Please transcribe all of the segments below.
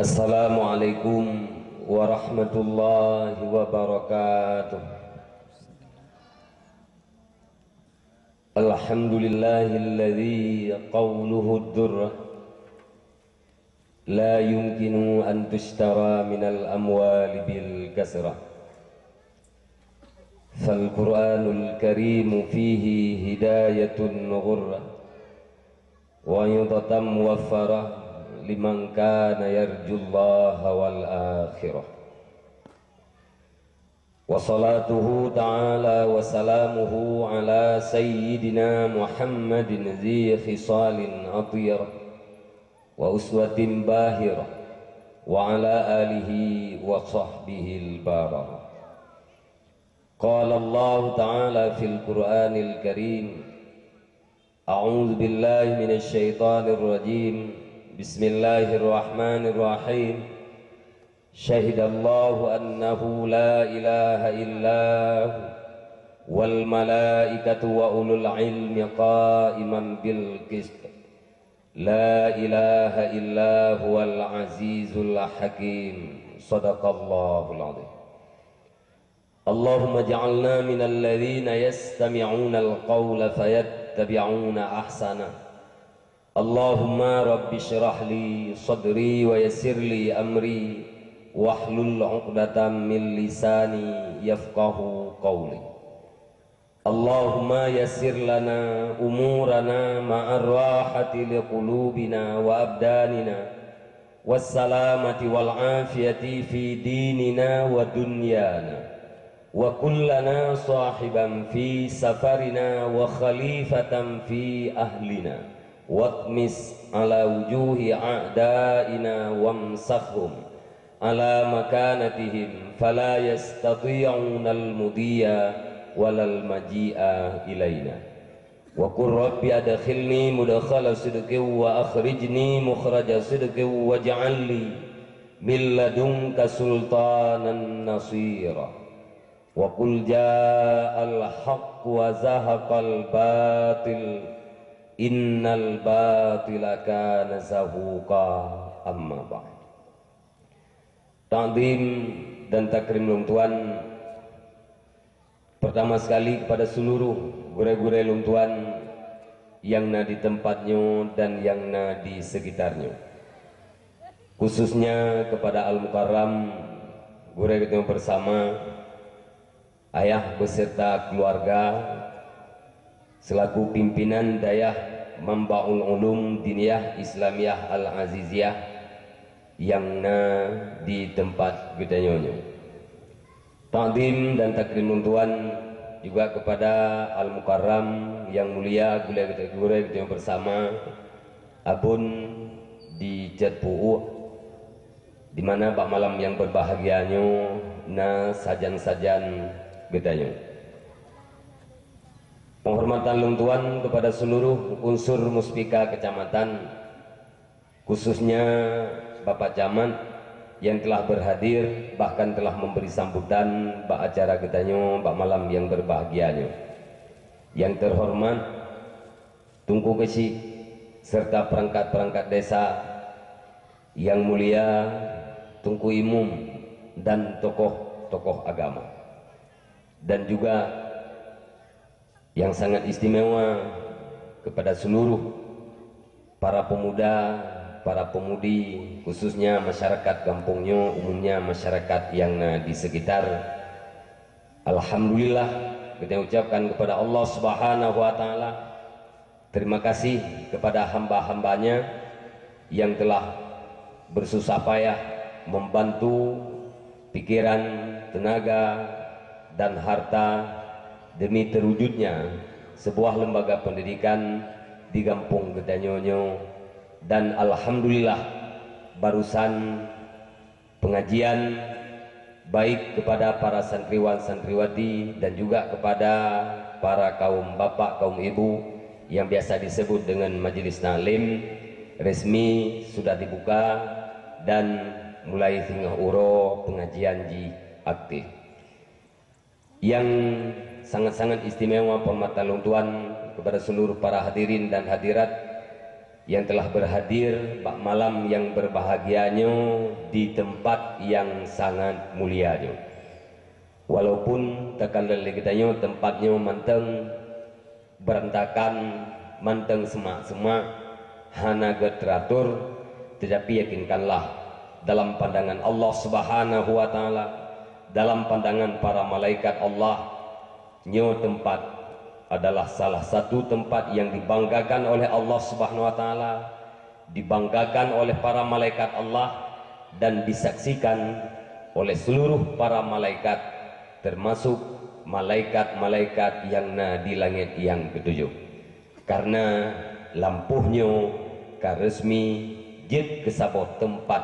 Assalamualaikum warahmatullahi wabarakatuh. Alhamdulillahilladzi qawluhu ad-durrah la yumkinu an tushtara minal amwali bil kasrah. Fal Qur'anul Karim fihi hidayatun ghurrah wa yudatan muwaffarah liman kana yarjullaha wal akhirah. Wa salatuhu ta'ala wa salamuhu ala sayyidina Muhammadin zi khisalin atiyah wa uswatin bahirah wa ala alihi wa sahbihi al-bararah. Qala Allah ta'ala fil Qur'anil Karim, a'udzu billahi minasy syaithanir rajim. Bismillahirrahmanirrahim. Syahidallahu annahu la ilaha illahu wal malaikatu wa ulul ilmi qa'iman bil qist. La ilaha illahu wal azizul hakim. Sadaqallahul azim. Allahumma ja'alna minal ladzina yastami'una al-qawla fayattabi'una ahsana. Allahumma rabbi syrah li sadri wa yassir li amri wahlul 'uqdatam min lisani yafqahu qawli. Allahumma yassir lana umurana ma'ar rahati liqulubina wa abdanina wassalamati wal afiyati fi dinina wa dunyana wa kullana sahiban fi safarina wa khalifatan fi ahlina watmis ala wujuhi a'daina wamsakhum ala makanatihim fala yastati'una al-mudiya walal maji'a ilaina wa qur rabbi adkhilni mudkhala sidqin wa akhrijni mukhraja sidqin waj'alni min ladunka sultanan nasira wa qul ja'al haqq wa zahaqal batil innal batila kana zahuqa. Amma ba'd. Ta'zim dan takrim lung tuan pertama sekali kepada seluruh gure-gure lung tuan yang na di tempatnya dan yang na di sekitarnya, khususnya kepada Al-Mukarram gure kita bersama ayah beserta keluarga selaku pimpinan dayah Mambaul Ulum Diniyah Islamiyah Al-Aziziyah yang na di tempat gedanyonyo. Ta'zim dan takrim tuan juga kepada Al-Mukarram yang mulia gule kita bersama abun di Jatpuu, di mana pak malam yang berbahagianyo na sajan-sajan gedanyo. Penghormatan lung tuan kepada seluruh unsur muspika kecamatan, khususnya Bapak Camat yang telah berhadir bahkan telah memberi sambutan bak acara getanyo bak malam yang berbahagianyo. Yang terhormat Tungku Kesi serta perangkat-perangkat desa yang mulia, Tungku Imum dan tokoh-tokoh agama, dan juga yang sangat istimewa kepada seluruh para pemuda, para pemudi, khususnya masyarakat kampungnya, umumnya masyarakat yang di sekitar. Alhamdulillah kita ucapkan kepada Allah Subhanahu wa Ta'ala terima kasih kepada hamba-hambanya yang telah bersusah payah membantu pikiran, tenaga, dan harta demi terwujudnya sebuah lembaga pendidikan di kampung Gedanyonyo. Dan alhamdulillah barusan pengajian baik kepada para santriwan santriwati dan juga kepada para kaum bapak kaum ibu yang biasa disebut dengan majelis taklim resmi sudah dibuka dan mulai tinggal uro pengajian ji aktif. Yang sangat-sangat istimewa penghormatan lung tuan kepada seluruh para hadirin dan hadirat yang telah berhadir bak malam yang berbahagianya di tempat yang sangat mulianya. Walaupun tekan lelegitannya tempatnya manteng berantakan, manteng semak-semak, hana teratur, tetapi yakinkanlah dalam pandangan Allah Subhanahu wa taala, dalam pandangan para malaikat Allah, nyo tempat adalah salah satu tempat yang dibanggakan oleh Allah Subhanahu wa taala, dibanggakan oleh para malaikat Allah, dan disaksikan oleh seluruh para malaikat, termasuk malaikat-malaikat yang di langit yang ketujuh. Karena lampuhnya karesmi jid kesaboh tempat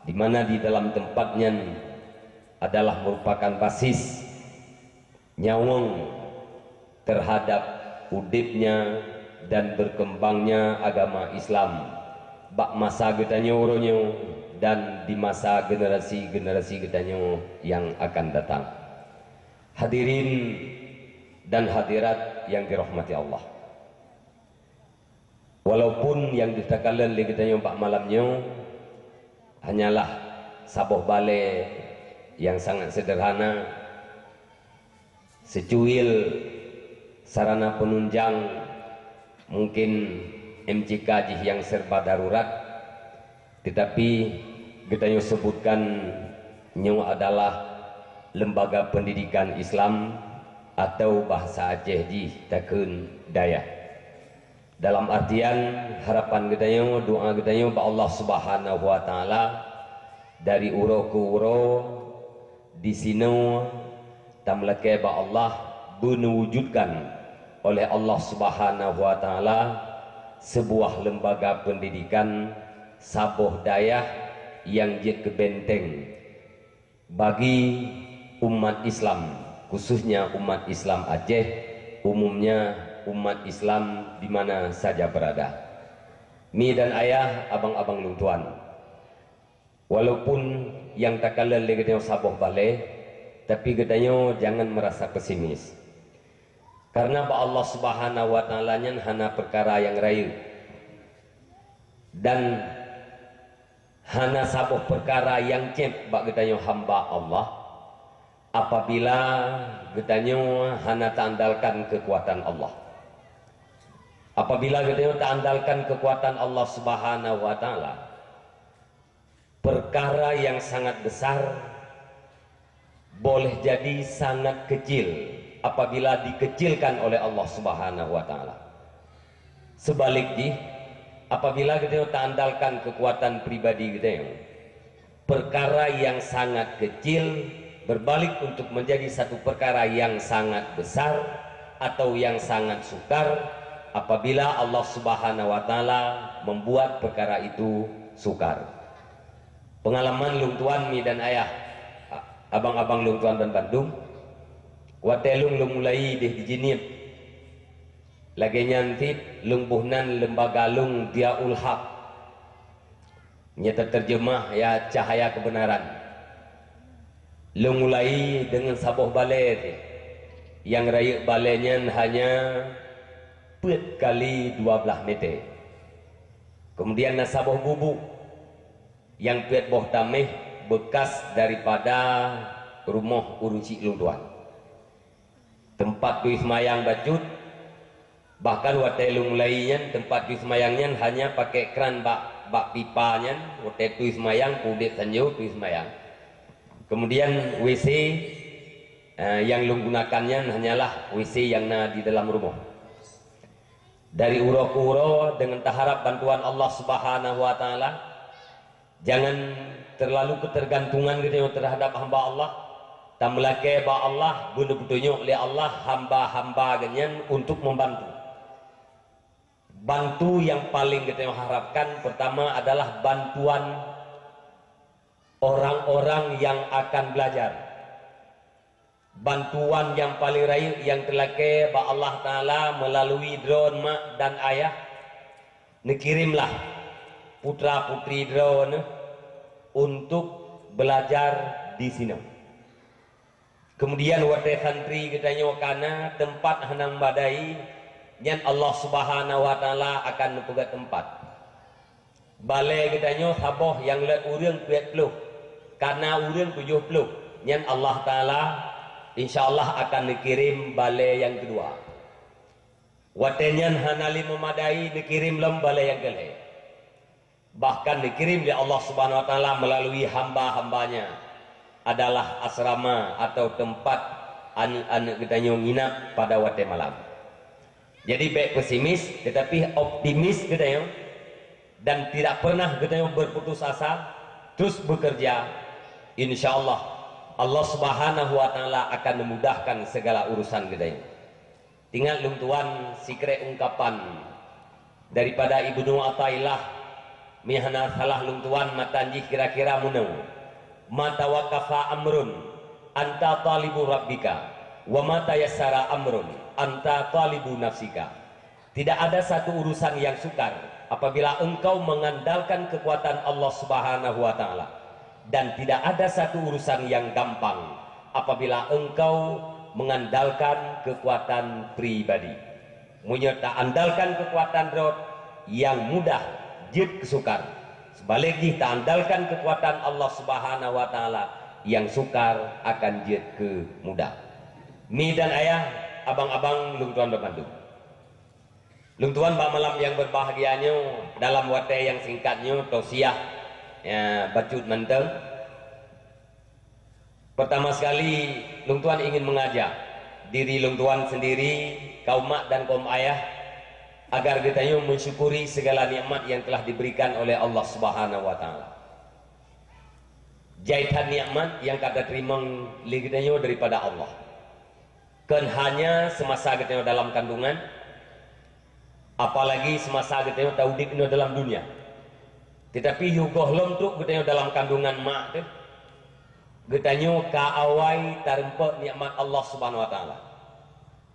di mana di dalam tempatnya adalah merupakan basis nyawang terhadap udipnya dan berkembangnya agama Islam bak masa getanya uronyo dan di masa generasi-generasi getanya yang akan datang. Hadirin dan hadirat yang dirahmati Allah, walaupun yang ditakalan li getanya bak malamnya hanyalah saboh bale yang sangat sederhana, secuil sarana penunjang mungkin MCK yang serba darurat, tetapi kita sebutkan nyo adalah lembaga pendidikan Islam atau bahasa Aceh di takun daya. Dalam artian harapan kita doa kita ba Allah Subhanahu wa taala dari uro ke uro di sini tamlake ba Allah menwujudkan oleh Allah Subhanahu wa taala sebuah lembaga pendidikan saboh dayah yang je kebenteng bagi umat Islam, khususnya umat Islam Aceh, umumnya umat Islam di mana saja berada. Mi dan ayah, abang-abang luntuan, walaupun yang takalan legetnya saboh bale, tapi gedanya jangan merasa pesimis. Karena Allah Subhanahu wa taala nya hana perkara yang rayu dan hana sabuh perkara yang cep bak getanya hamba Allah apabila getanya hana tandalkan kekuatan Allah. Apabila getanya tandalkan kekuatan Allah Subhanahu wa taala, perkara yang sangat besar boleh jadi sangat kecil apabila dikecilkan oleh Allah Subhanahu wa taala. Sebaliknya, apabila kita andalkan kekuatan pribadi kita, perkara yang sangat kecil berbalik untuk menjadi satu perkara yang sangat besar atau yang sangat sukar apabila Allah Subhanahu wa taala membuat perkara itu sukar. Pengalaman lungtuan mi dan ayah, abang-abang lungtuan dan Bandung, watelung lung mulai deh dijinip lagi nyantit lungbuhnan lembaga lung Diaul Haq nyata terjemah ya cahaya kebenaran. Lung mulai dengan saboh balai yang raya balainya hanya pet kali 12 meter. Kemudian nasaboh bubuk yang pet boh tameh bekas daripada rumah urunci lungtuan. Tempat tuis mayang bacut, bahkan watelung lainnya tempat tuis mayangnya hanya pakai keran bak pipanya, watel tuis mayang kulit sanjau tuis mayang. Kemudian WC yang lung gunakannya hanyalah WC yang di dalam rumah. Dari uro ke uro dengan taharap bantuan Allah Subhanahu wa taala, jangan terlalu ketergantungan gitu terhadap hamba Allah. Tamlake ba Allah guna petunjuk oleh Allah hamba-hamba ganyan untuk membantu. Bantu yang paling kita harapkan pertama adalah bantuan orang-orang yang akan belajar. Bantuan yang paling rayu yang terlake ba Allah taala melalui drone mak dan ayah, nekirimlah putra-putri drone untuk belajar di sini. Kemudian wate santri kita nyokana tempat hanang badai nyan Allah Subhanahu wa taala akan pegat tempat. balai katanya saboh yang le urang 40 karena urang 70 nyan Allah Ta'ala insyaallah akan dikirim balai yang kedua. Watenyan hanali memadai dikirim lem balai yang kedua. Bahkan dikirim oleh Allah Subhanahu wa taala melalui hamba-hambanya adalah asrama atau tempat anak-anak kita nginap pada waktu malam. Jadi baik pesimis tetapi optimis kita dan tidak pernah kita berputus asa, terus bekerja. Insyaallah Allah Subhanahu wa taala akan memudahkan segala urusan kita. Tinggal lung tuan sikre ungkapan daripada Ibnu Athaillah mihana salah lung tuan matanji kira-kira munau mata waqafa amrun anta talibu rabbika wa mata yassara amrun anta talibu nafsika. Tidak ada satu urusan yang sukar apabila engkau mengandalkan kekuatan Allah Subhanahu wa taala, dan tidak ada satu urusan yang gampang apabila engkau mengandalkan kekuatan pribadi. Munyata andalkan kekuatan roh yang mudah jid kesukar. Sebaliknya tak andalkan kekuatan Allah Subhanahu wa taala yang sukar akan jid ke mudah. Mi dan ayah, abang-abang lung tuan berbantu. Lung tuan bak malam yang berbahagianya dalam waktu yang singkatnya tausiah ya bacut menteng. Pertama sekali lung tuan ingin mengajak diri lung tuan sendiri, kaum mak dan kaum ayah agar kita mensyukuri segala nikmat yang telah diberikan oleh Allah Subhanahu wa taala. Jahitan nikmat yang kada terima kita daripada Allah. Kan hanya semasa kita dalam kandungan, apalagi semasa kita tahu di dalam dunia. Tetapi yugohlom tu kita dalam kandungan mak tu getanyo ka awai tarempe nikmat Allah Subhanahu wa taala.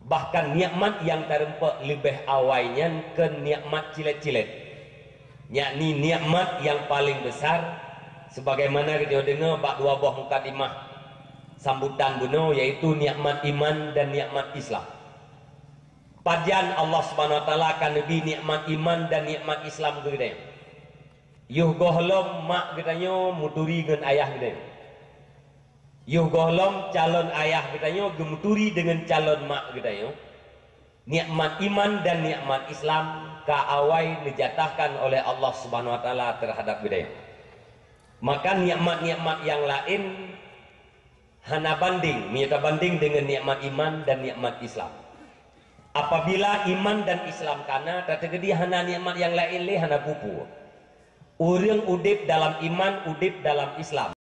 Bahkan nikmat yang tarempe lebih awainya ke nikmat cilet-cilet. Yakni nikmat yang paling besar sebagaimana kita dengar bak dua buah mukadimah sambutan buno yaitu nikmat iman dan nikmat Islam. Pajan Allah Subhanahu wa taala akan lebih nikmat iman dan nikmat Islam ke kita. Yuh gohlom mak getanyo muturi dengan ayah kita. Yuh gohlom calon ayah kita gemuturi dengan calon mak kita. Nikmat iman dan nikmat Islam kaawai dijatahkan oleh Allah Subhanahu wa taala terhadap kita. Maka nikmat-nikmat yang lain hana banding, menyata banding dengan nikmat iman dan nikmat Islam. Apabila iman dan Islam kana terjadi hana nikmat yang lain le hana pupu. Urang udip dalam iman, udip dalam Islam.